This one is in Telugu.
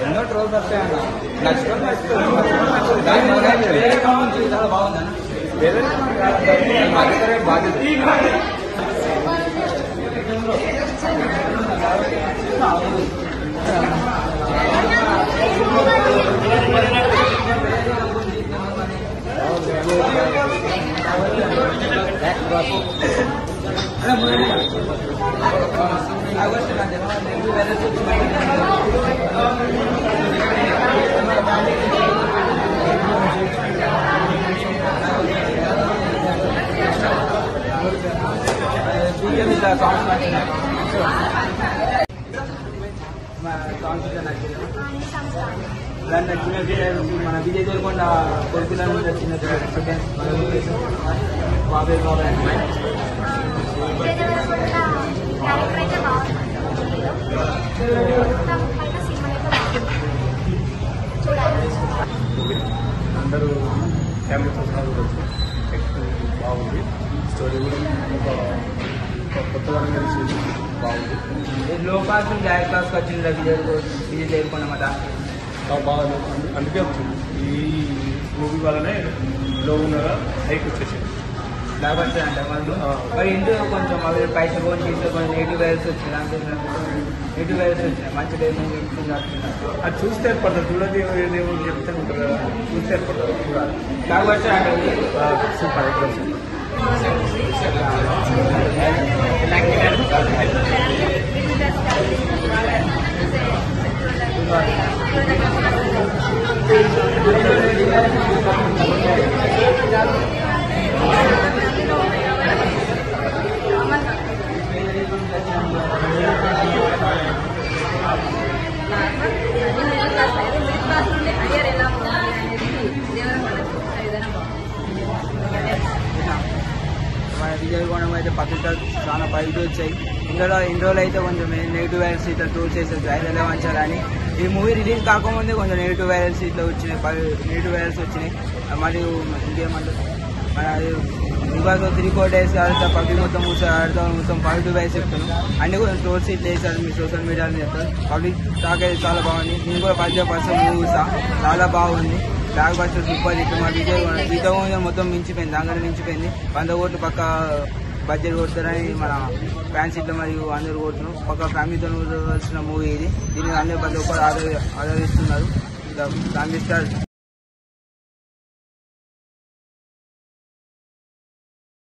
ఎన్నో ట్రోల్స్ వస్తాయన్న చాలా బాగుందన్న బాధ్యత మన విజయ్ దేవరకొండ కొడుకుల నుంచి వచ్చిన బాబాయ్ బాబాయ్ అందరూ ఫ్యామిలీ ప్రోగ్రామ్ బాగుంది. స్టోరీ కూడా కొత్తగా తెలిసి బాగుంది. లో క్లాస్ నుంచి హై క్లాస్కి వచ్చింది విజయ్ దేవరకొండ మాట బాగా అందుకే వచ్చింది. ఈ మూవీ వల్లనే లో ఉన్న హైక్ వచ్చేసింది. లేకపోతే అంటే మరి ఇంట్లో కొంచెం అవి పైసలు ఫోన్ చేస్తే కొంచెం నెగిటివ్ వైరస్ వచ్చింది అనుకుంటున్నాను. నెగిటివ్ వైరస్ వచ్చినాయి. మంచి డే మూవీ ఇంట్లో వస్తున్నారు. అది చూస్తే ఏర్పడుతుంది. చూడది ఏదేమో చెప్తే ఉంటారు కదా, చూస్తే ఏర్పడుతుంది. చూడాలి. లేకపోతే అంటే సూపర్ విజయగొండం అయితే పత్రికలు చాలా పైకి వచ్చాయి. ఇందులో అయితే కొంచెం నెగిటివ్ వైరల్స్ ఇట్లా టూర్ చేసేది ఐదలా వంచాలని. ఈ మూవీ రిలీజ్ కాకముందే కొంచెం నెగిటివ్ వైరల్స్ ఇట్లా వచ్చినాయి. నెగిటివ్ వైరల్స్ వచ్చినాయి. మరియు ఇంకేమంటారు మన ఇవాళ 3-4 days ఆడితే పబ్లిక్ మొత్తం పాజిటివ్ వైరస్ చెప్తాను. అన్ని కొంచెం టూర్స్ ఇట్లా వేసారు. మీ సోషల్ మీడియాలో చెప్తారు. పబ్లిక్ టాక్ అయితే చాలా బాగుంది. నేను కూడా 10% చూసా. చాలా బాగుంది. Block buster super hit. మా విజయ్ మొత్తం మించిపోయింది. దాంట్లో మించిపోయింది. 100 కోట్లు పక్క బడ్జెట్ కొడతారని మన ఫ్యాన్స్ ఇట్లా మరియు అందరూ కొడుతున్నారు. పక్క ఫ్యామిలీతో వచ్చిన మూవీ ఇది. దీన్ని అందరూ ప్రతి ఒక్కరు ఆదరిస్తున్నారు. Family star